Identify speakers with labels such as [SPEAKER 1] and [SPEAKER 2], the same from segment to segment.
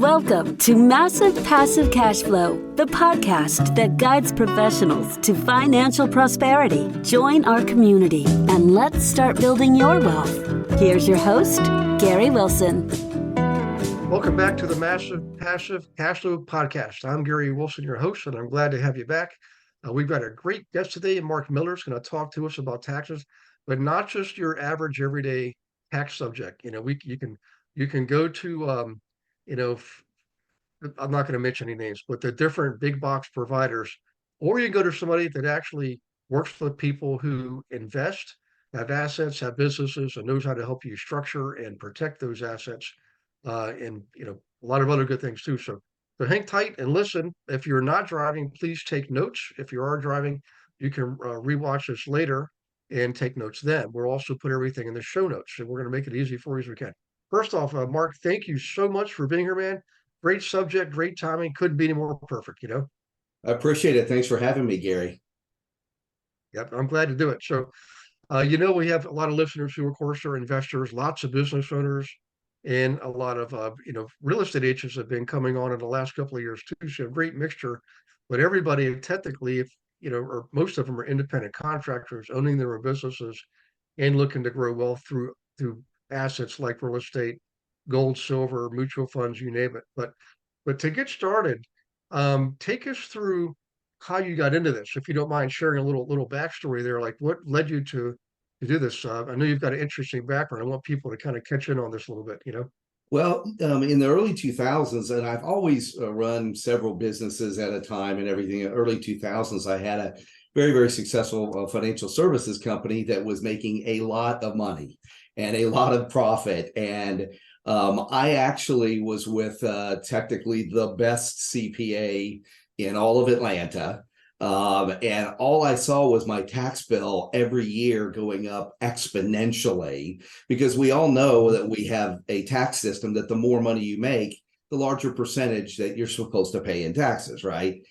[SPEAKER 1] Welcome to Massive Passive Cash Flow, the podcast that guides professionals to financial prosperity. Join our community and let's start building your wealth. Here's your host, Gary Wilson.
[SPEAKER 2] Welcome back to the Massive Passive Cash Flow podcast. I'm Gary Wilson, your host, and I'm glad to have you back. We've got a great guest today. Mark Miller is going to talk to us about taxes, but not just your average everyday tax subject. You can go to I'm not going to mention any names, but the different big box providers, or you go to somebody that actually works with people who invest, have assets, have businesses, and knows how to help you structure and protect those assets, and a lot of other good things too. So hang tight and listen. If you're not driving, please take notes. If you are driving, you can rewatch this later and take notes then. We'll also put everything in the show notes, and we're going to make it easy for you as we can. First off, Mark, thank you so much for being here, man. Great subject, great timing. Couldn't be any more perfect,
[SPEAKER 3] I appreciate it. Thanks for having me, Gary.
[SPEAKER 2] Yep, I'm glad to do it. So, we have a lot of listeners who, of course, are investors, lots of business owners, and a lot of, real estate agents have been coming on in the last couple of years too. So, a great mixture. But everybody, technically, or most of them are independent contractors owning their own businesses and looking to grow wealth through assets like real estate, gold, silver, mutual funds, you name it. But to get started, take us through how you got into this, if you don't mind sharing a little backstory there, like what led you to do this. I know you've got an interesting background. I want people to kind of catch in on this a little bit.
[SPEAKER 3] Well, in the early 2000s, and I've always run several businesses at a time and everything. In the early 2000s, I had a very, very successful financial services company that was making a lot of money and a lot of profit. And I actually was with technically the best CPA in all of Atlanta. And all I saw was my tax bill every year going up exponentially, because we all know that we have a tax system that the more money you make, the larger percentage that you're supposed to pay in taxes, right?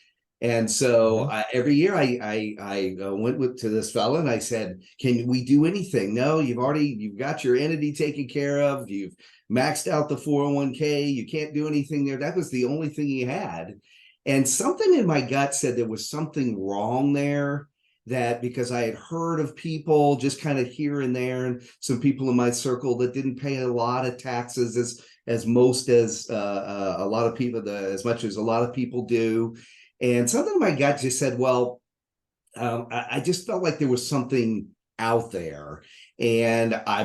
[SPEAKER 3] And so every year I went to this fella and I said, can we do anything? No, you've got your entity taken care of. You've maxed out the 401k. You can't do anything there. That was the only thing he had. And something in my gut said there was something wrong there, that because I had heard of people just kind of here and there, and some people in my circle that didn't pay a lot of taxes as much as a lot of people do. And something in my gut just said, well, I just felt like there was something out there. And I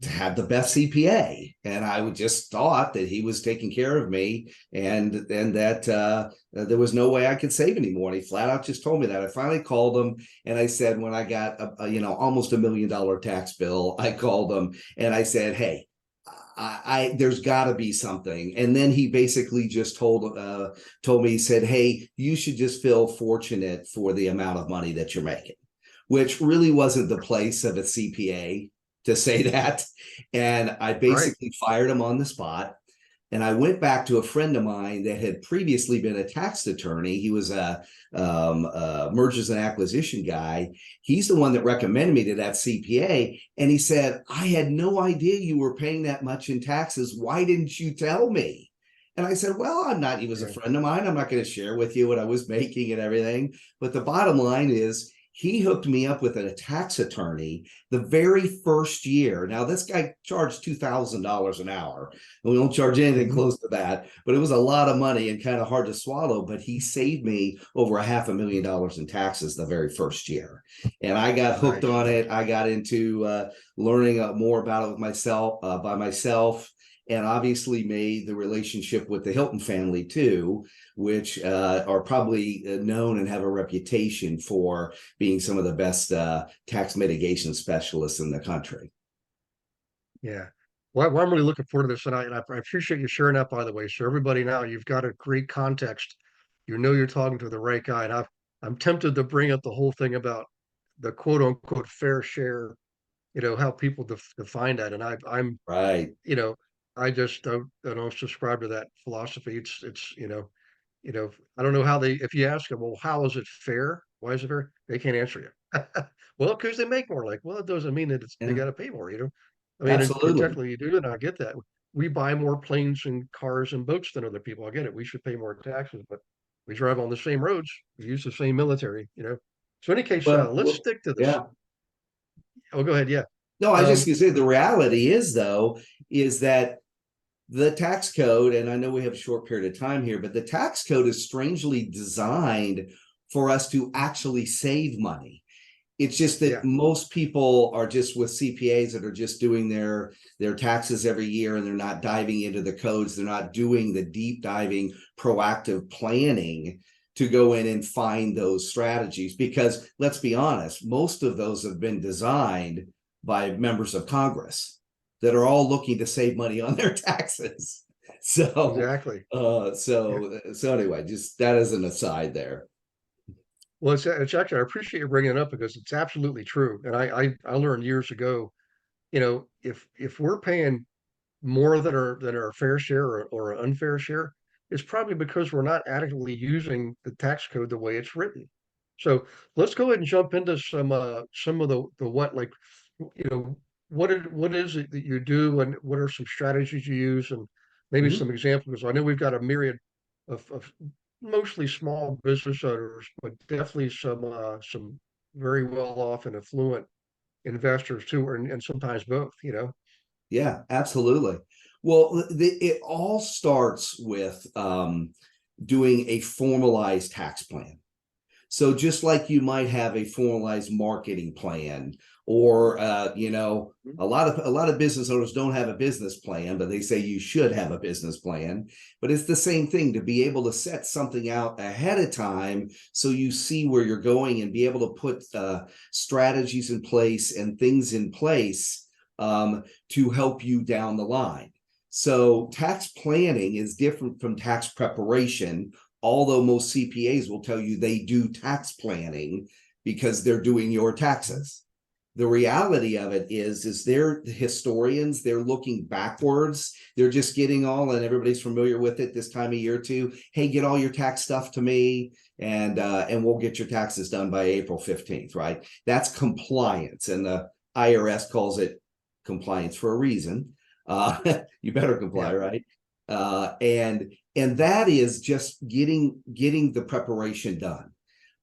[SPEAKER 3] had the best CPA, and I just thought that he was taking care of me, and that there was no way I could save anymore. And he flat out just told me that. I finally called him, and I said, when I got almost $1 million tax bill, I called him and I said, hey, there's got to be something. And then he basically just told me, he said, hey, you should just feel fortunate for the amount of money that you're making, which really wasn't the place of a CPA to say that. And I basically fired him on the spot. And I went back to a friend of mine that had previously been a tax attorney. He was a mergers and acquisition guy. He's the one that recommended me to that CPA. And he said, I had no idea you were paying that much in taxes. Why didn't you tell me? And I said, well, he was a friend of mine. I'm not going to share with you what I was making and everything. But the bottom line is, he hooked me up with a tax attorney the very first year. Now, this guy charged $2,000 an hour. And we don't charge anything close to that, but it was a lot of money and kind of hard to swallow. But he saved me over $500,000 in taxes the very first year. And I got hooked on it. I got into learning more about it by myself. And obviously made the relationship with the Hilton family too, which are probably known and have a reputation for being some of the best tax mitigation specialists in the country.
[SPEAKER 2] Yeah. Well, I'm really looking forward to this, and I appreciate you sharing that, by the way. So everybody, now you've got a great context. You're talking to the right guy. And I'm tempted to bring up the whole thing about the quote unquote fair share, how people define that. And I'm
[SPEAKER 3] right.
[SPEAKER 2] I just don't subscribe to that philosophy. It's I don't know how if you ask them, well, how is it fair? Why is it fair? They can't answer you. Well, because they make more. Like, well, it doesn't mean that they got to pay more. I mean,
[SPEAKER 3] Absolutely.
[SPEAKER 2] technically you do, and I get that. we buy more planes and cars and boats than other people. I get it. We should pay more taxes, but we drive on the same roads. We use the same military, you know. So in any case, let's
[SPEAKER 3] Well,
[SPEAKER 2] stick to this.
[SPEAKER 3] yeah.
[SPEAKER 2] Oh, go ahead. Yeah.
[SPEAKER 3] No, I was just
[SPEAKER 2] Um,
[SPEAKER 3] gonna say the reality is though, is that the tax code, and I know we have a short period of time here, but the tax code is strangely designed for us to actually save money. It's just that
[SPEAKER 2] yeah.
[SPEAKER 3] most people are just with CPAs that are just doing their taxes every year, and they're not diving into the codes. They're not doing the deep diving, proactive planning to go in and find those strategies. Because let's be honest, most of those have been designed by members of Congress that are all looking to save money on their taxes. So,
[SPEAKER 2] Exactly. Yeah.
[SPEAKER 3] so anyway, just that as an aside there.
[SPEAKER 2] Well, it's actually, I appreciate you bringing it up because it's absolutely true. And I learned years ago, you know, if we're paying more than our fair share or an unfair share, it's probably because we're not adequately using the tax code the way it's written. So let's go ahead and jump into some of the what, like, you know, what is it that you do and what are some strategies you use, and maybe
[SPEAKER 3] Mhm.
[SPEAKER 2] some examples. I know we've got a myriad of mostly small business owners, but definitely some very well off and affluent investors too, and sometimes both, you know.
[SPEAKER 3] Yeah, absolutely. Well, it all starts with doing a formalized tax plan. So just like you might have a formalized marketing plan, or a lot of business owners don't have a business plan, but they say you should have a business plan. But it's the same thing, to be able to set something out ahead of time so you see where you're going and be able to put strategies in place and things in place to help you down the line. So tax planning is different from tax preparation, although most CPAs will tell you they do tax planning because they're doing your taxes. The reality of it is they're historians. They're looking backwards. They're just getting all, and everybody's familiar with it this time of year too. Hey, get all your tax stuff to me, and we'll get your taxes done by April 15th, right? That's compliance, and the IRS calls it compliance for a reason. You better comply,
[SPEAKER 2] Yeah.
[SPEAKER 3] right? And that is just getting the preparation done,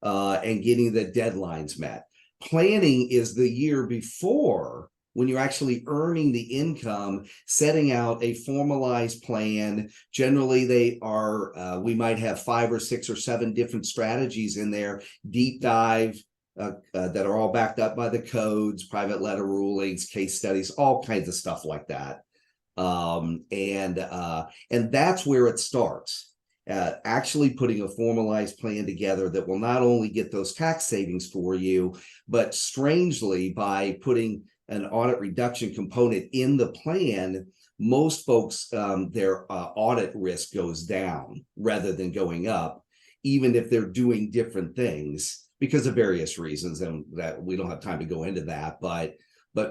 [SPEAKER 3] and getting the deadlines met. Planning is the year before, when you're actually earning the income, setting out a formalized plan. Generally, they are we might have 5 or 6 or 7 different strategies in there, deep dive, that are all backed up by the codes, private letter rulings, case studies, all kinds of stuff like that. And that's where it starts. Actually putting a formalized plan together that will not only get those tax savings for you, but strangely, by putting an audit reduction component in the plan, most folks, their audit risk goes down rather than going up, even if they're doing different things because of various reasons, and that we don't have time to go into that. But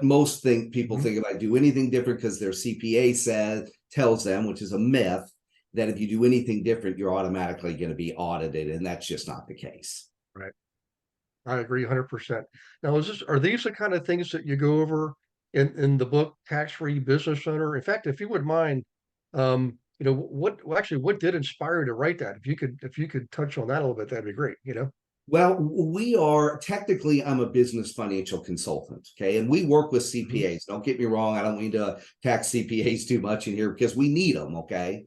[SPEAKER 3] most people think if I do anything different because their CPA tells them, which is a myth, that if you do anything different, you're automatically going to be audited, and that's just not the case.
[SPEAKER 2] Right. I agree 100%. Now, are these the kind of things that you go over in the book Tax-Free Business Owner? In fact, if you would mind, you know, what did inspire you to write that? If you could touch on that a little bit, that'd be great, you know?
[SPEAKER 3] Well, we are technically, I'm a business financial consultant. Okay. And we work with
[SPEAKER 2] Mhm.
[SPEAKER 3] CPAs. Don't get me wrong. I don't mean to tax CPAs too much in here because we need them. Okay.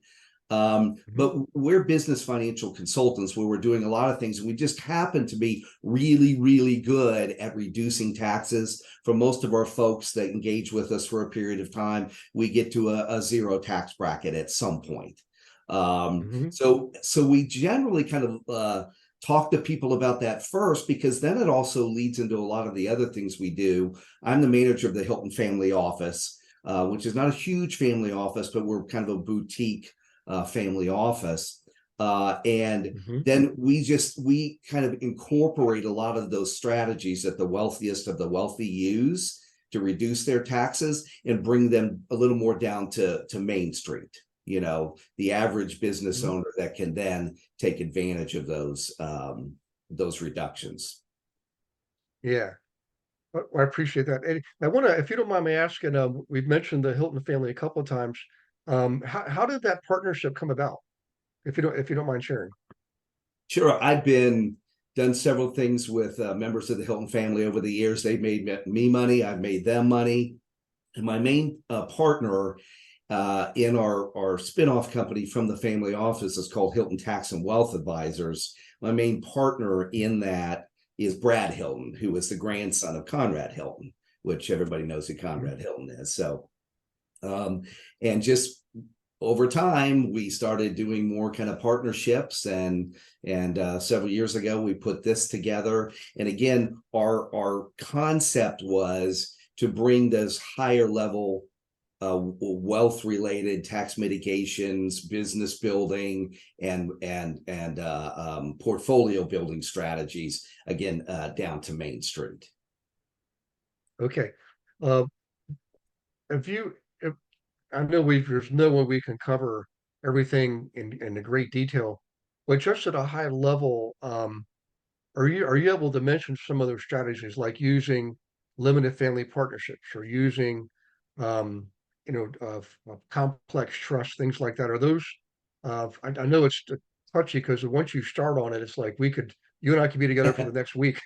[SPEAKER 2] Mhm.
[SPEAKER 3] But we're business financial consultants where we're doing a lot of things. And we just happen to be really, really good at reducing taxes. For most of our folks that engage with us for a period of time, we get to a zero tax bracket at some point.
[SPEAKER 2] Mhm.
[SPEAKER 3] So we generally kind of talk to people about that first, because then it also leads into a lot of the other things we do. I'm the manager of the Hilton Family Office, which is not a huge family office, but we're kind of a boutique family office. And
[SPEAKER 2] Mhm.
[SPEAKER 3] then we kind of incorporate a lot of those strategies that the wealthiest of the wealthy use to reduce their taxes and bring them a little more down to Main Street. You know, the average business
[SPEAKER 2] Mhm.
[SPEAKER 3] owner that can then take advantage of those reductions.
[SPEAKER 2] Yeah. Well, I appreciate that. And I want to, if you don't mind me asking, we've mentioned the Hilton family a couple of times. How did that partnership come about? If you don't mind sharing.
[SPEAKER 3] Sure. I've been done several things with members of the Hilton family over the years. They've made me money. I've made them money. And my main partner in our spinoff company from the family office is called Hilton Tax and Wealth Advisors. My main partner in that is Brad Hilton, who was the grandson of Conrad Hilton, which everybody knows who Conrad Hilton is. So, and just over time, we started doing more kind of partnerships, and several years ago, we put this together. And again, our concept was to bring those higher level wealth related tax mitigations, business building, and portfolio building strategies again down to Main Street.
[SPEAKER 2] Okay. Uh, if I know there's no way we can cover everything in great detail, but just at a high level, are you able to mention some of those strategies like using limited family partnerships or using complex trust, things like that? Are those I know it's touchy because once you start on it, it's like you and I could be together for the next week,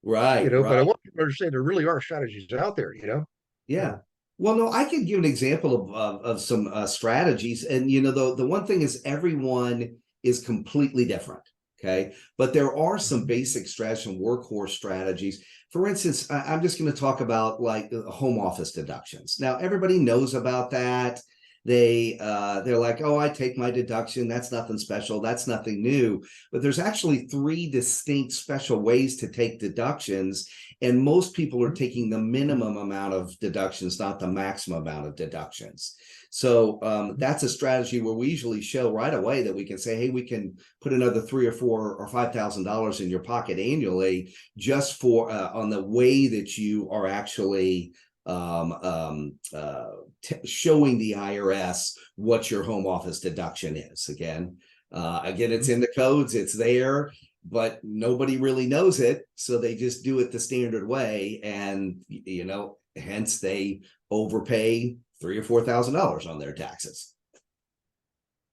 [SPEAKER 3] Right,
[SPEAKER 2] but I
[SPEAKER 3] right.
[SPEAKER 2] want you to understand there really are strategies out there,
[SPEAKER 3] Yeah.
[SPEAKER 2] Yeah.
[SPEAKER 3] Well, no, I could give an example of some strategies, and the one thing is everyone is completely different. Okay, but there are some
[SPEAKER 2] Mhm.
[SPEAKER 3] basic strategies and workhorse strategies. For instance, I'm just going to talk about like home office deductions. Now, everybody knows about that. They're like, oh, I take my deduction. That's nothing special. That's nothing new. But there's actually three distinct special ways to take deductions, and most people are taking the minimum amount of deductions, not the maximum amount of deductions. So that's a strategy where we usually show right away that we can say, hey, we can put another $3,000 or $4,000 or $5,000 in your pocket annually just for on the way that you are actually showing the IRS what your home office deduction is. Again, it's in the codes, it's there, but nobody really knows it, so they just do it the standard way, and hence they overpay $3,000 or $4,000 on their taxes.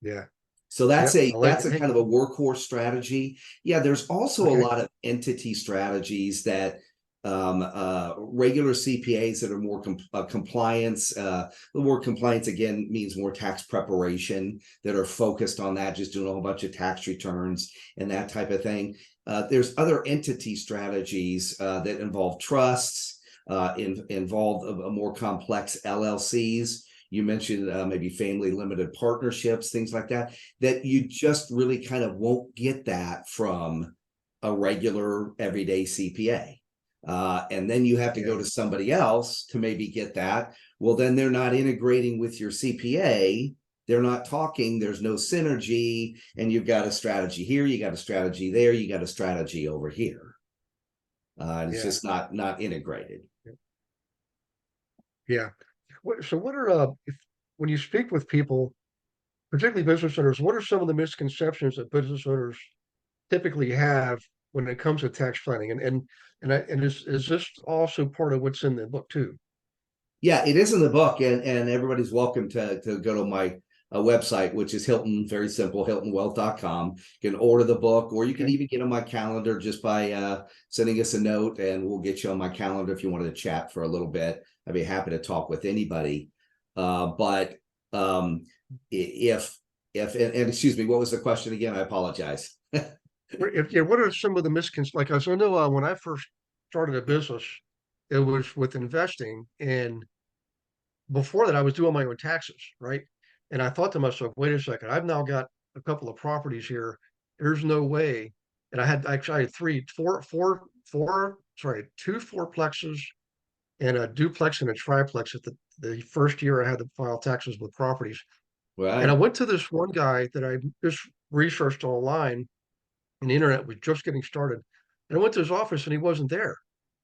[SPEAKER 2] Yeah.
[SPEAKER 3] So that's
[SPEAKER 2] Yep.
[SPEAKER 3] that's a kind of a workhorse strategy. Yeah, there's also a
[SPEAKER 2] Okay.
[SPEAKER 3] lot of entity strategies that regular CPAs that are more compliance. The word compliance again means more tax preparation, that are focused on that, just doing a whole bunch of tax returns and that type of thing. There's other entity strategies that involve trusts, involve a more complex LLCs. You mentioned maybe family limited partnerships, things like that, that you just really kind of won't get that from a regular everyday CPA. And then you have to go to somebody else to maybe get that. Well, then they're not integrating with your CPA. They're not talking. There's no synergy. And you've got a strategy here. You got a strategy there. You got a strategy over here. And it's just not integrated.
[SPEAKER 2] Yeah. So what are when you speak with people, particularly business owners, what are some of the misconceptions that business owners typically have when it comes to tax planning? And is this also part of what's in the book too?
[SPEAKER 3] Yeah, it is in the book, and everybody's welcome to go to my website, which is Hilton, very simple, hiltonwealth.com. You can order the book, or you can
[SPEAKER 2] Okay.
[SPEAKER 3] even get on my calendar just by sending us a note, and we'll get you on my calendar if you wanted to chat for a little bit. I'd be happy to talk with anybody. But if and excuse me, what was the question again? I apologize.
[SPEAKER 2] What are some of the misconceptions? Like I know when I first started a business, it was with investing, and before that, I was doing my own taxes, right? And I thought to myself, wait a second, I've now got a couple of properties here. There's no way. And I had two fourplexes and a duplex and a triplex at the first year I had to file taxes with properties. And I
[SPEAKER 3] Right.
[SPEAKER 2] went to this one guy that I just researched online, and the internet was just getting started. And I went to his office and he wasn't there.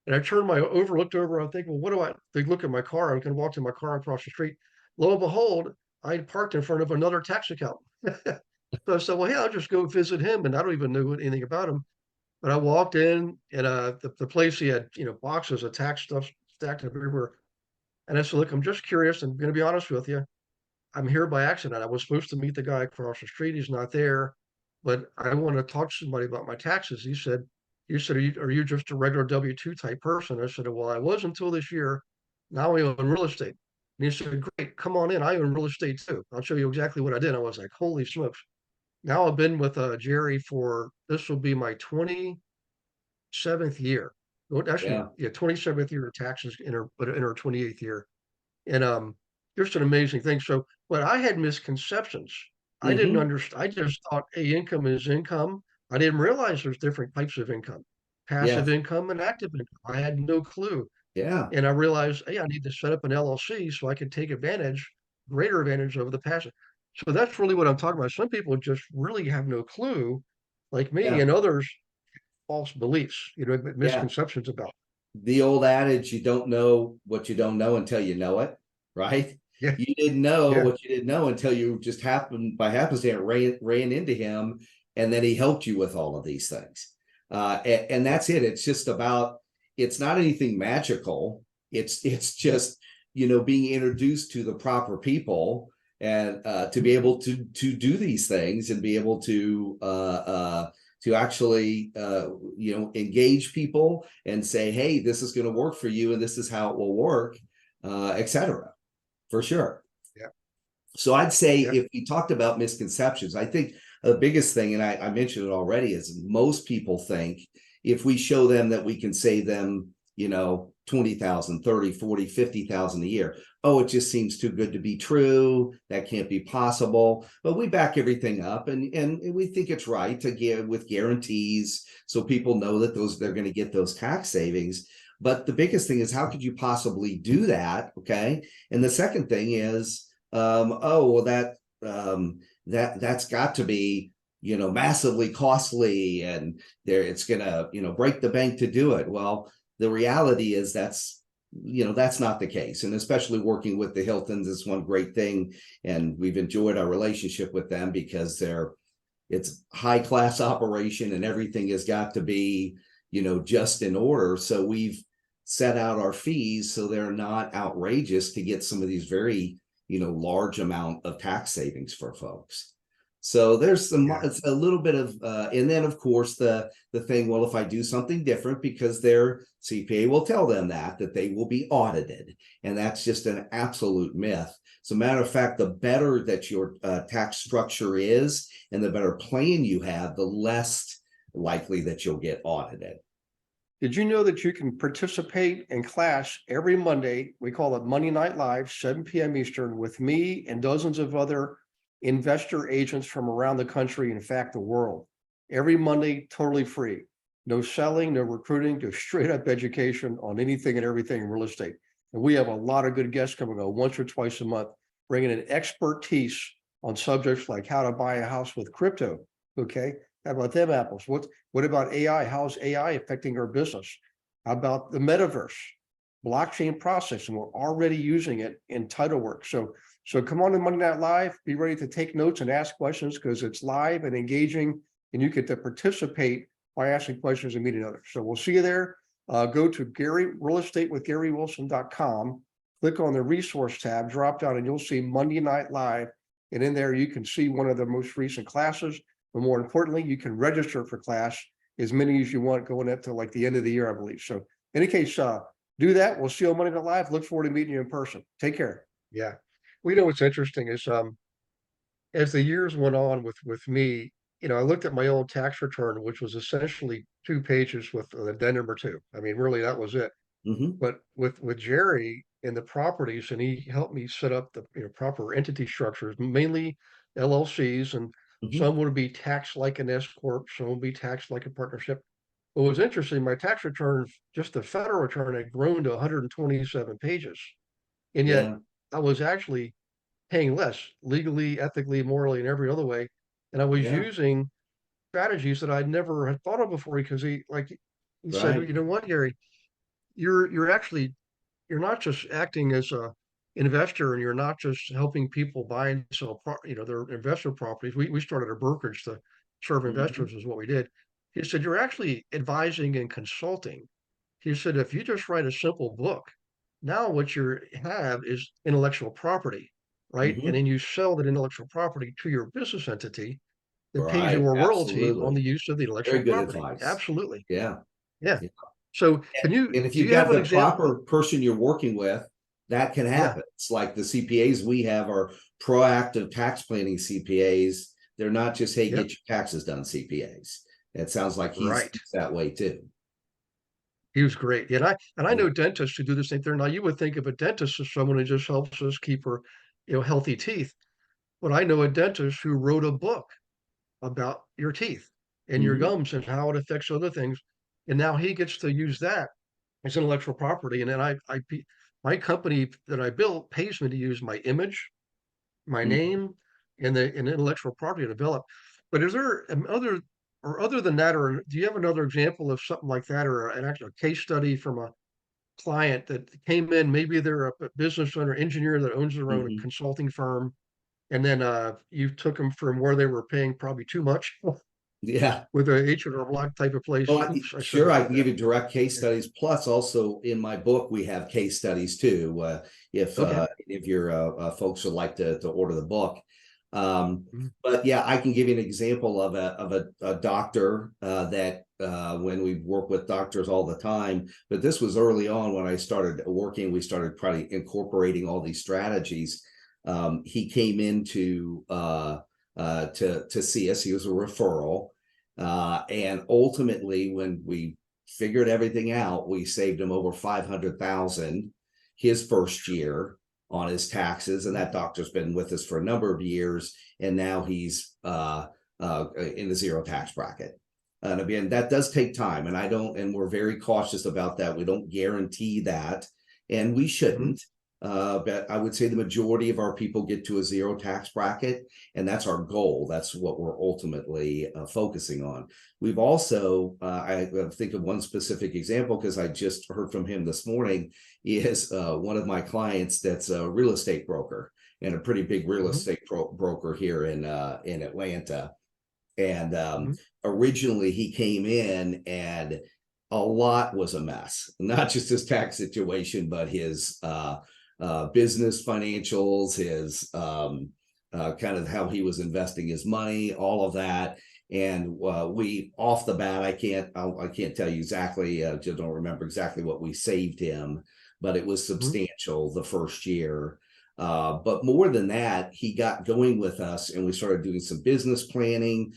[SPEAKER 2] And I looked over, I'm thinking, well, they look at my car. I was going to walk to my car across the street. Lo and behold, I had parked in front of another tax accountant. So I said, well, yeah, I'll just go visit him. And I don't even know anything about him. But I walked in and the place he had, boxes of tax stuff stacked up everywhere. And I said, look, I'm just curious. I'm going to be honest with you. I'm here by accident. I was supposed to meet the guy across the street. He's not there, but I want to talk to somebody about my taxes. He said, are you just a regular W-2 type person? I said, well, I was until this year. Now I own real estate. And he said, great, come on in. I own real estate too. I'll show you exactly what I did. I was like, holy smokes. Now I've been with Jerry for, this will be my 27th year. Well, actually,
[SPEAKER 3] Yeah.
[SPEAKER 2] yeah, 27th year of taxes but in our 28th year. And just an amazing thing. So, but I had misconceptions. I didn't
[SPEAKER 3] Hmm.
[SPEAKER 2] understand. I just thought, hey, income is income. I didn't realize there's different types of income,
[SPEAKER 3] Yeah.
[SPEAKER 2] passive income and active income. I had no clue.
[SPEAKER 3] Yeah.
[SPEAKER 2] And I realized, hey, I need to set up an LLC so I can take greater advantage of the passive. So that's really what I'm talking about. Some people just really have no clue, like me,
[SPEAKER 3] Yeah.
[SPEAKER 2] and others false beliefs,
[SPEAKER 3] Yeah.
[SPEAKER 2] misconceptions about.
[SPEAKER 3] The old adage, you don't know what you don't know until you know it, right?
[SPEAKER 2] Yeah,
[SPEAKER 3] You didn't know
[SPEAKER 2] yeah,
[SPEAKER 3] what you didn't know until you just happened by happenstance ran into him, and then he helped you with all of these things. And
[SPEAKER 2] yeah,
[SPEAKER 3] that's it. It's just about, it's not anything magical. It's just, being introduced to the proper people, and to be able to do these things and be able to actually engage people and say, hey, this is going to work for you and this is how it will work, etc. For sure.
[SPEAKER 2] yeah,
[SPEAKER 3] So I'd say,
[SPEAKER 2] yeah,
[SPEAKER 3] if we talked about misconceptions, I think the biggest thing, and I mentioned it already, is most people think if we show them that we can save them, 20,000, 30, 40, 50,000 a year. Oh, it just seems too good to be true. That can't be possible. But we back everything up, and we think it's right to give with guarantees, so people know that they're going to get those tax savings. But the biggest thing is, how could you possibly do that? Okay. And the second thing is, oh, well, that's got to be, massively costly, and it's gonna, break the bank to do it. Well, the reality is that's not the case. And especially working with the Hiltons is one great thing. And we've enjoyed our relationship with them because it's high class operation, and everything has got to be, just in order. So we've set out our fees so they're not outrageous, to get some of these very, large amount of tax savings for folks. So there's
[SPEAKER 2] yeah,
[SPEAKER 3] it's a little bit of, and then of course the thing, well, if I do something different, because their CPA will tell them that they will be audited, and that's just an absolute myth. So matter of fact, the better that your tax structure is, and the better plan you have, the less likely that you'll get audited.
[SPEAKER 2] Did you know that you can participate in class every Monday? We call it Monday Night Live, 7 p.m. Eastern, with me and dozens of other investor agents from around the country, in fact, the world. Every Monday, totally free. No selling, no recruiting, just straight up education on anything and everything in real estate. And we have a lot of good guests coming on once or twice a month, bringing in expertise on subjects like how to buy a house with crypto. Okay. How about them apples? What about AI? How's AI affecting our business? How about the metaverse, blockchain processing? We're already using it in title work. So come on to Monday Night Live, be ready to take notes and ask questions, because it's live and engaging, and you get to participate by asking questions and meeting others. So we'll see you there. Go to realestateWithGaryWilson.com, click on the resource tab, drop down, and you'll see Monday Night Live. And in there, you can see one of the most recent classes. But more importantly, you can register for class as many as you want going up to like the end of the year, I believe. So in any case, do that. We'll see you on Monday Night Live. Look forward to meeting you in person. Take care. Yeah. We know what's interesting is as the years went on with me, I looked at my old tax return, which was essentially 2 pages with an addendum or two. I mean, really, that was it.
[SPEAKER 3] Mm-hmm.
[SPEAKER 2] But with Jerry and the properties, and he helped me set up the proper entity structures, mainly LLCs, and
[SPEAKER 3] Mm-hmm.
[SPEAKER 2] some would be taxed like an S corp, some would be taxed like a partnership. What was interesting, my tax returns, just the federal return, had grown to 127 pages, and yet
[SPEAKER 3] Yeah.
[SPEAKER 2] I was actually paying less legally, ethically, morally, and every other way, and I was
[SPEAKER 3] Yeah.
[SPEAKER 2] using strategies that I'd never had thought of before. Because he said,
[SPEAKER 3] Right.
[SPEAKER 2] you know what, Gary, you're not just acting as a investor, and you're not just helping people buy and sell their investor properties. We started a brokerage to serve
[SPEAKER 3] Mm-hmm.
[SPEAKER 2] investors, is what we did. He said, you're actually advising and consulting. He said, if you just write a simple book, now what you have is intellectual property. right? And then you sell that intellectual property to your business entity that pays you
[SPEAKER 3] Right.
[SPEAKER 2] a royalty on
[SPEAKER 3] Absolutely.
[SPEAKER 2] the use of the intellectual
[SPEAKER 3] Very good
[SPEAKER 2] property.
[SPEAKER 3] advice.
[SPEAKER 2] Absolutely.
[SPEAKER 3] Yeah.
[SPEAKER 2] Yeah.
[SPEAKER 3] Yeah.
[SPEAKER 2] So
[SPEAKER 3] And if
[SPEAKER 2] do
[SPEAKER 3] you've
[SPEAKER 2] you have
[SPEAKER 3] got
[SPEAKER 2] an
[SPEAKER 3] the
[SPEAKER 2] example?
[SPEAKER 3] proper person you're working with, that can
[SPEAKER 2] Yeah.
[SPEAKER 3] happen. It's like the CPAs we have are proactive tax planning CPAs. They're not just, hey,
[SPEAKER 2] Yep.
[SPEAKER 3] get your taxes done CPAs. It sounds like he's
[SPEAKER 2] Right.
[SPEAKER 3] that way too.
[SPEAKER 2] He was great. And I
[SPEAKER 3] Yeah.
[SPEAKER 2] know dentists who do the same thing. Now you would think of a dentist as someone who just helps us keep our, healthy teeth. But I know a dentist who wrote a book about your teeth and your
[SPEAKER 3] Mhm.
[SPEAKER 2] gums and how it affects other things. And now he gets to use that as intellectual property. And then my company that I built pays me to use my image, my
[SPEAKER 3] Mhm.
[SPEAKER 2] name, and intellectual property to develop. But is there other than that, or do you have another example of something like that, or an actual case study from a client that came in? Maybe they're a business owner, engineer that owns their own
[SPEAKER 3] Mhm.
[SPEAKER 2] consulting firm, and then you took them from where they were paying probably too much
[SPEAKER 3] Yeah.
[SPEAKER 2] with a H&R Block type of place.
[SPEAKER 3] Well,
[SPEAKER 2] Oops, I shouldn't
[SPEAKER 3] sure,
[SPEAKER 2] have
[SPEAKER 3] I
[SPEAKER 2] said
[SPEAKER 3] can
[SPEAKER 2] that.
[SPEAKER 3] give you direct case
[SPEAKER 2] Yeah.
[SPEAKER 3] studies. Plus, also in my book, we have case studies too.
[SPEAKER 2] Okay.
[SPEAKER 3] If your folks would like to order the book,
[SPEAKER 2] Mhm.
[SPEAKER 3] but yeah, I can give you an example of a doctor that when we work with doctors all the time. But this was early on when I started working. We started probably incorporating all these strategies. He came into to see us. He was a referral. And ultimately, when we figured everything out, we saved him over 500,000 his first year on his taxes. And that doctor's been with us for a number of years, and now he's in the zero tax bracket. And again, that does take time, and and we're very cautious about that. We don't guarantee that, and we
[SPEAKER 2] Mhm.
[SPEAKER 3] shouldn't. But I would say the majority of our people get to a zero tax bracket, and that's our goal. That's what we're ultimately focusing on. We've also, I think of one specific example because I just heard from him this morning, is one of my clients that's a real estate broker and a pretty big real
[SPEAKER 2] Mhm.
[SPEAKER 3] estate broker here in Atlanta. And
[SPEAKER 2] Mhm.
[SPEAKER 3] originally he came in and a lot was a mess, not just his tax situation, but his business financials, his kind of how he was investing his money, all of that. And we off the bat, I can't tell you exactly, just don't remember exactly what we saved him, but it was
[SPEAKER 2] Mhm.
[SPEAKER 3] substantial the first year. But more than that, he got going with us, and we started doing some business planning.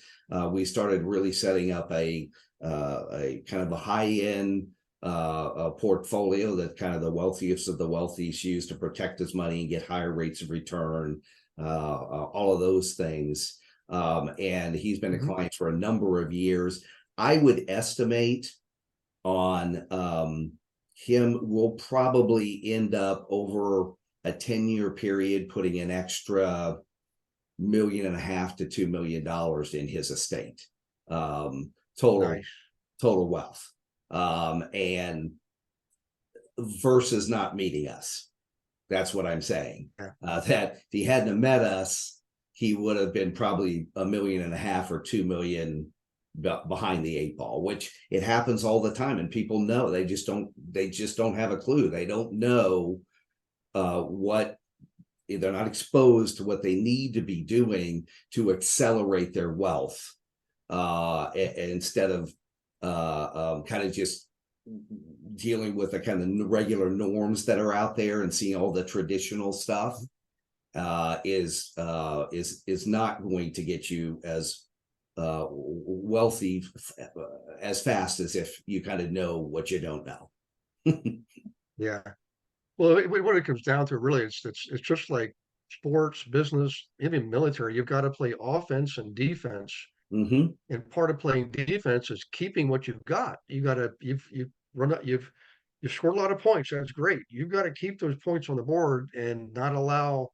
[SPEAKER 3] We started really setting up a kind of a high end a portfolio that kind of the wealthiest of the wealthiest use to protect his money and get higher rates of return, all of those things. And he's been a
[SPEAKER 2] Mhm.
[SPEAKER 3] client for a number of years. I would estimate on him will probably end up over a 10-year period putting an extra 1.5 to $2 million in his estate, total
[SPEAKER 2] Nice.
[SPEAKER 3] wealth, and versus not meeting us. That's what I'm saying.
[SPEAKER 2] Yeah.
[SPEAKER 3] That if he hadn't met us, he would have been probably 1.5 million or 2 million behind the eight ball, which it happens all the time, and people know they just don't have a clue. They don't know what they're not exposed to what they need to be doing to accelerate their wealth, instead of kind of just dealing with the kind of regular norms that are out there and seeing all the traditional stuff. Is not going to get you as wealthy as fast as if you kind of know what you don't know.
[SPEAKER 2] Yeah. Well, what it comes down to really, it's just like sports, business, even military. You've got to play offense and defense,
[SPEAKER 3] Mm-hmm.
[SPEAKER 2] and part of playing defense is keeping what you've got. You've run up, you've scored a lot of points. That's great. You've got to keep those points on the board and not allow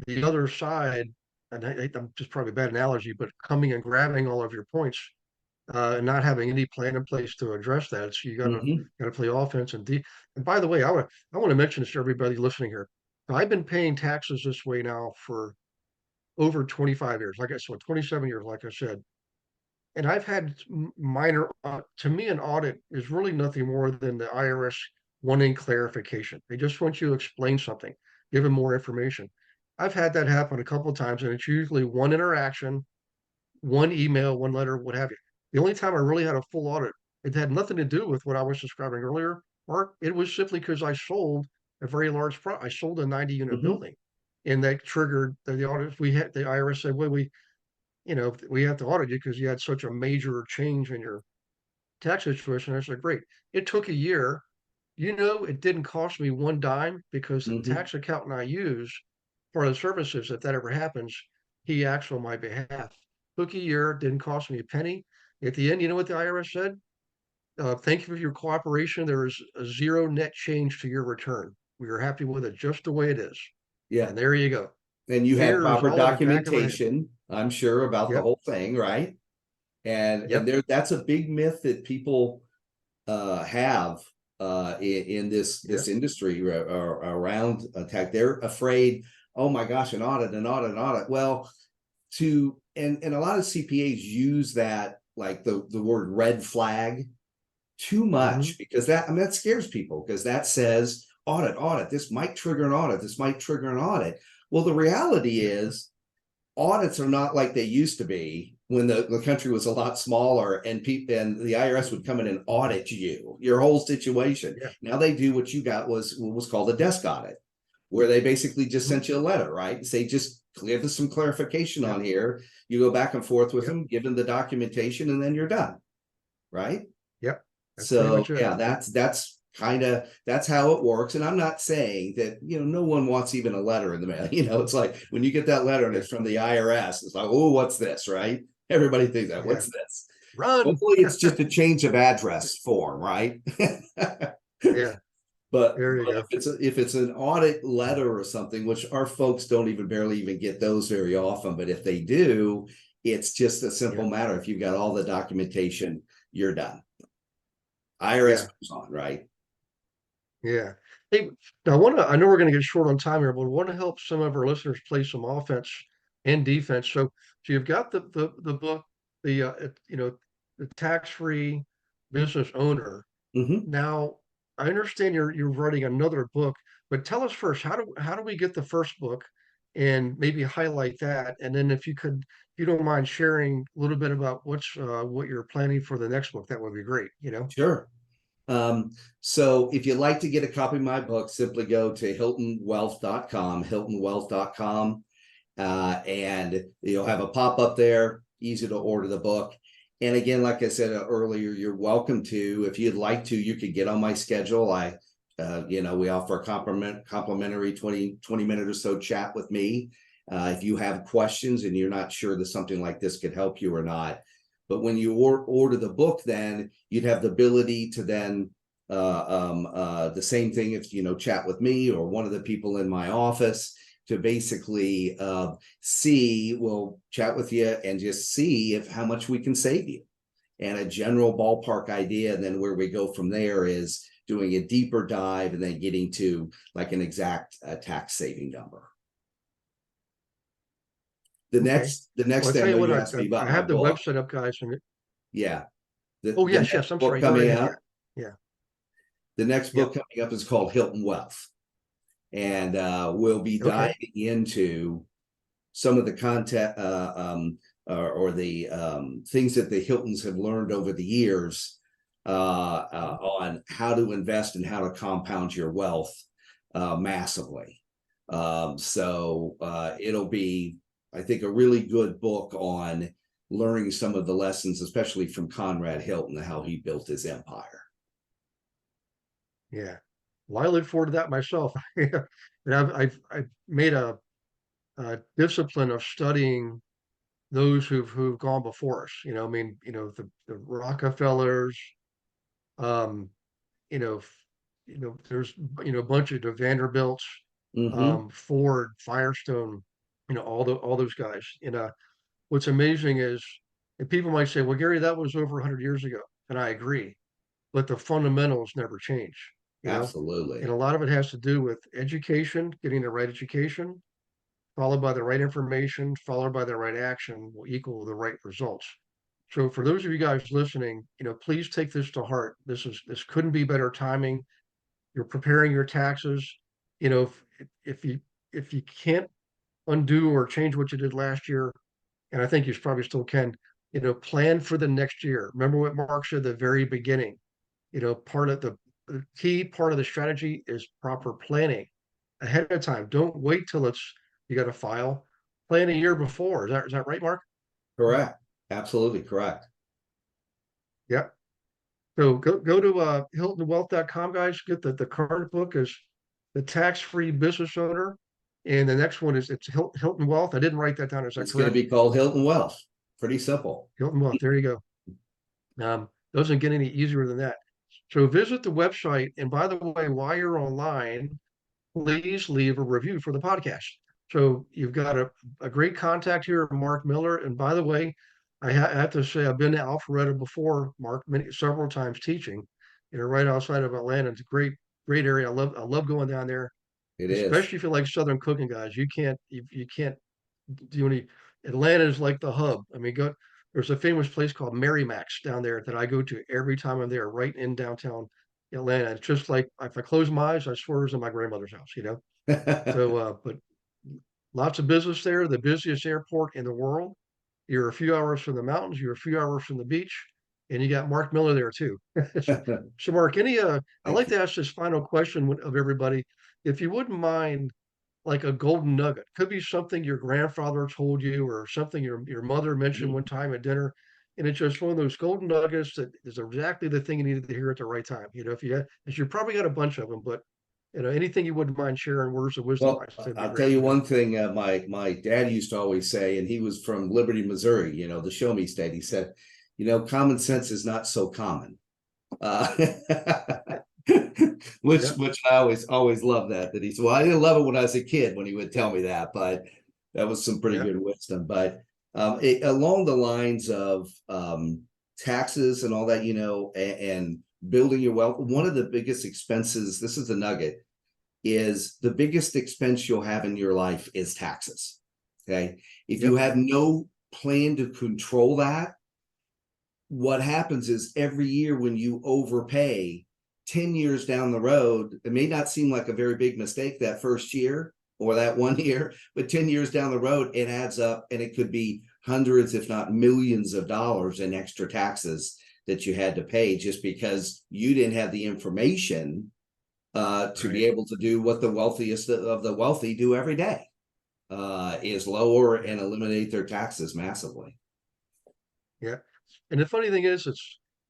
[SPEAKER 2] the other side. And I'm just probably a bad analogy, but coming and grabbing all of your points, and not having any plan in place to address that. So you
[SPEAKER 3] Mm-hmm.
[SPEAKER 2] got to play offense and by the way, I want to mention this to everybody listening here. I've been paying taxes this way now for over 25 years. Like I said, 27 years, like I said. And I've had minor, to me, an audit is really nothing more than the IRS wanting clarification. They just want you to explain something, give them more information. I've had that happen a couple of times, and it's usually one interaction, one email, one letter, what have you. The only time I really had a full audit, it had nothing to do with what I was describing earlier, Mark. It was simply because I sold a very large I sold a 90 unit
[SPEAKER 3] Mhm.
[SPEAKER 2] building, and that triggered the audit. We had the IRS said, well, we have to audit you because you had such a major change in your tax situation. I said, great. It took a year. It didn't cost me one dime because the
[SPEAKER 3] Mhm.
[SPEAKER 2] tax accountant I use for the services, if that ever happens, he acts on my behalf. Took a year, didn't cost me a penny. At the end, you know what the IRS said? Thank you for your cooperation. There is a zero net change to your return. We are happy with it just the way it is.
[SPEAKER 3] Yeah.
[SPEAKER 2] And there you go.
[SPEAKER 3] And you had
[SPEAKER 2] Fear is
[SPEAKER 3] proper
[SPEAKER 2] all in the back of my head.
[SPEAKER 3] documentation, I'm sure, about the
[SPEAKER 2] Yep.
[SPEAKER 3] whole thing, right? And
[SPEAKER 2] Yep.
[SPEAKER 3] there, that's a big myth that people have in this
[SPEAKER 2] Yep.
[SPEAKER 3] industry around tech. They're afraid, oh my gosh, an audit, an audit, an audit. Well, and a lot of CPAs use that, like the word red flag, too
[SPEAKER 2] Hmm.
[SPEAKER 3] much, because that scares people, because that says audit, this might trigger an audit, this might trigger an audit. Well, the reality
[SPEAKER 2] Yep.
[SPEAKER 3] is audits are not like they used to be when the country was a lot smaller, and people and the IRS would come in and audit your whole situation.
[SPEAKER 2] Yeah.
[SPEAKER 3] Now they do what you got was what was called a desk audit, where they basically just
[SPEAKER 2] Hmm.
[SPEAKER 3] sent you a letter, right? And say, just give us some clarification
[SPEAKER 2] Yep.
[SPEAKER 3] on here. You go back and forth with
[SPEAKER 2] Yep.
[SPEAKER 3] them, give them the documentation, and then you're done, right?
[SPEAKER 2] Yep. That's pretty
[SPEAKER 3] So
[SPEAKER 2] much it.
[SPEAKER 3] yeah, that's kind of that's how it works. And I'm not saying that, no one wants even a letter in the mail. It's like when you get that letter and
[SPEAKER 2] Yeah.
[SPEAKER 3] it's from the IRS, it's like, oh, what's this, right? Everybody thinks that,
[SPEAKER 2] Yeah.
[SPEAKER 3] what's this?
[SPEAKER 2] Run.
[SPEAKER 3] Hopefully it's just a change of address form, right?
[SPEAKER 2] Yeah.
[SPEAKER 3] But
[SPEAKER 2] There you go.
[SPEAKER 3] if it's an audit letter or something, which our folks don't even barely even get those very often, but if they do, it's just a
[SPEAKER 2] Yeah.
[SPEAKER 3] simple matter. If you've got all the documentation, you're done. IRS
[SPEAKER 2] Yeah.
[SPEAKER 3] moves on, right?
[SPEAKER 2] Yeah. Hey, I know we're going to get short on time here, but I want to help some of our listeners play some offense and defense. So you've got the book, the tax-free business owner.
[SPEAKER 3] Mm-hmm.
[SPEAKER 2] Now, I understand you're writing another book, but tell us first, how do we get the first book and maybe highlight that? And then if you don't mind sharing a little bit about what you're planning for the next book, that would be great, you know?
[SPEAKER 3] Sure. So if you'd like to get a copy of my book, simply go to hiltonwealth.com, and you'll have a pop up there, easy to order the book. And again, like I said earlier, you're welcome to, if you'd like to, you could get on my schedule. We offer a complimentary 20 minute or so chat with me. If you have questions and you're not sure that something like this could help you or not. But when you order the book, then you'd have the ability to then the same thing if chat with me or one of the people in my office to basically we'll chat with you and just see if how much we can save you, and a general ballpark idea. And then where we go from there is doing a deeper dive and then getting to like an exact tax saving number. The
[SPEAKER 2] Okay.
[SPEAKER 3] next
[SPEAKER 2] Well, I
[SPEAKER 3] thing,
[SPEAKER 2] tell
[SPEAKER 3] I
[SPEAKER 2] you
[SPEAKER 3] know
[SPEAKER 2] what,
[SPEAKER 3] you
[SPEAKER 2] I,
[SPEAKER 3] asked me
[SPEAKER 2] I
[SPEAKER 3] about my
[SPEAKER 2] have the
[SPEAKER 3] book.
[SPEAKER 2] website up, guys.
[SPEAKER 3] Yeah. The,
[SPEAKER 2] Oh,
[SPEAKER 3] the
[SPEAKER 2] yes,
[SPEAKER 3] next
[SPEAKER 2] yes. I'm
[SPEAKER 3] book
[SPEAKER 2] sorry. Go
[SPEAKER 3] coming
[SPEAKER 2] right ahead.
[SPEAKER 3] up,
[SPEAKER 2] Yeah. Yeah.
[SPEAKER 3] the next book
[SPEAKER 2] Yep.
[SPEAKER 3] coming up is called Hilton Wealth. And we'll be
[SPEAKER 2] Okay.
[SPEAKER 3] diving into some of the content or the things that the Hiltons have learned over the years on how to invest and how to compound your wealth massively. It'll be, I think, a really good book on learning some of the lessons, especially from Conrad Hilton, how he built his empire.
[SPEAKER 2] Yeah. Well, I look forward to that myself. And I've made a discipline of studying those who've gone before us. I mean, the Rockefellers, um, you know, there's a bunch of the Vanderbilts,
[SPEAKER 3] Mm-hmm.
[SPEAKER 2] Ford, Firestone, all those guys. What's amazing is, and people might say, well, Gary, that was over 100 years ago, and I agree, but the fundamentals never change. And a
[SPEAKER 3] Absolutely.
[SPEAKER 2] lot of it has to do with education, getting the right education, followed by the right information, followed by the right action will equal the right results. So for those of you guys listening, please take this to heart. This couldn't be better timing. You're preparing your taxes. You know, if you can't undo or change what you did last year. And I think you probably still can, plan for the next year. Remember what Mark said at the very beginning. Part of the key part of the strategy is proper planning ahead of time. Don't wait till you got to file. Plan a year before. Is that right, Mark?
[SPEAKER 3] Correct. Absolutely correct.
[SPEAKER 2] Yep. So go to HiltonWealth.com, guys. Get the current book is The Tax-Free Business Owner. And the next one it's Hilton Wealth. I didn't write that down. Is that
[SPEAKER 3] It's going to
[SPEAKER 2] correct?
[SPEAKER 3] be called Hilton Wealth. Pretty simple.
[SPEAKER 2] Hilton Wealth. There you go. Doesn't get any easier than that. So visit the website. And by the way, while you're online, please leave a review for the podcast. So you've got a great contact here, Mark Miller. And by the way, I have to say, I've been to Alpharetta before, Mark, several times teaching, right outside of Atlanta. It's a great area. I love going down there,
[SPEAKER 3] It is.
[SPEAKER 2] especially if you like Southern cooking, guys. You can't do any. Atlanta is like the hub. I mean, there's a famous place called Mary Mac's down there that I go to every time I'm there, right in downtown Atlanta. It's just like if I close my eyes, I swear it's in my grandmother's house. So, but lots of business there, the busiest airport in the world. You're a few hours from the mountains, you're a few hours from the beach, and you got Mark Miller there too. So, Mark, I'd like to ask this final question of everybody. If you wouldn't mind, like a golden nugget, could be something your grandfather told you or something your mother mentioned one time at dinner. And it's just one of those golden nuggets that is exactly the thing you needed to hear at the right time. If you probably got a bunch of them, but anything you wouldn't mind sharing, words of wisdom.
[SPEAKER 3] Well, I'll tell you one thing. My dad used to always say, and he was from Liberty, Missouri, the show me state. He said, common sense is not so common. Which I always loved that he said. Well, I didn't love it when I was a kid when he would tell me that, but that was some pretty good wisdom. But along the lines of taxes and all that, and building your wealth, one of the biggest expenses, this is a nugget, is the biggest expense you'll have in your life is taxes. Okay. If you have no plan to control that, what happens is every year when you overpay, 10 years down the road, it may not seem like a very big mistake that first year or that 1 year, but 10 years down the road, it adds up, and it could be hundreds, if not millions of dollars in extra taxes that you had to pay just because you didn't have the information to be able to do what the wealthiest of the wealthy do every day, is lower and eliminate their taxes massively.
[SPEAKER 2] Yeah. And the funny thing is,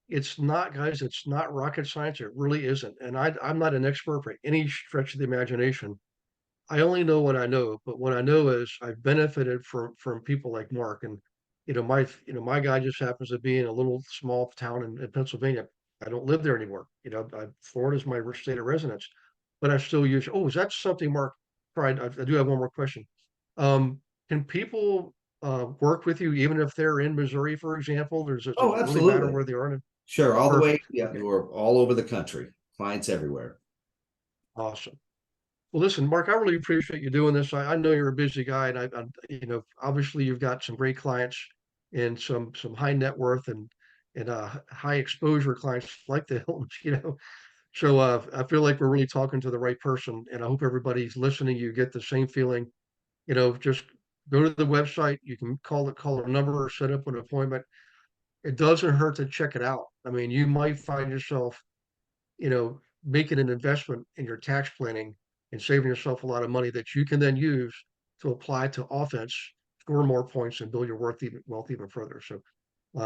[SPEAKER 2] it's not, guys, it's not rocket science. It really isn't. And I'm not an expert by any stretch of the imagination. I only know what I know, but what I know is I've benefited from people like Mark. And my guy just happens to be in a little small town in Pennsylvania. I don't live there anymore. Florida's my state of residence, but I still use. Oh, is that something, Mark? Right. I do have one more question. Can people work with you even if they're in Missouri, for example? Does it really matter where they are?
[SPEAKER 3] Sure, all
[SPEAKER 2] Perfect.
[SPEAKER 3] the way. Yeah, we're all over the country. Clients everywhere.
[SPEAKER 2] Awesome. Well, listen, Mark, I really appreciate you doing this. I know you're a busy guy, and obviously you've got some great clients and some high net worth and high exposure clients like the Hiltons. So I feel like we're really talking to the right person, and I hope everybody's listening. You get the same feeling. Just go to the website. You can call a number or set up an appointment. It doesn't hurt to check it out. I mean, you might find yourself, making an investment in your tax planning and saving yourself a lot of money that you can then use to apply to offense, score more points, and build your wealth even further. So,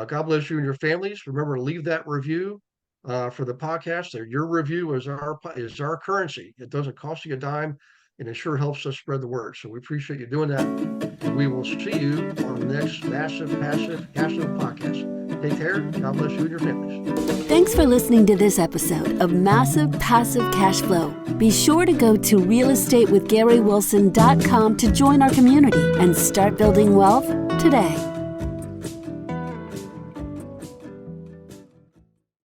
[SPEAKER 2] God bless you and your families. Remember to leave that review for the podcast. Your review is our currency. It doesn't cost you a dime, and it sure helps us spread the word. So we appreciate you doing that. And we will see you on the next Massive Passive Cash Flow podcast. Take care. God bless you and your families.
[SPEAKER 1] Thanks for listening to this episode of Massive Passive Cash Flow. Be sure to go to realestatewithgarywilson.com to join our community and start building wealth today.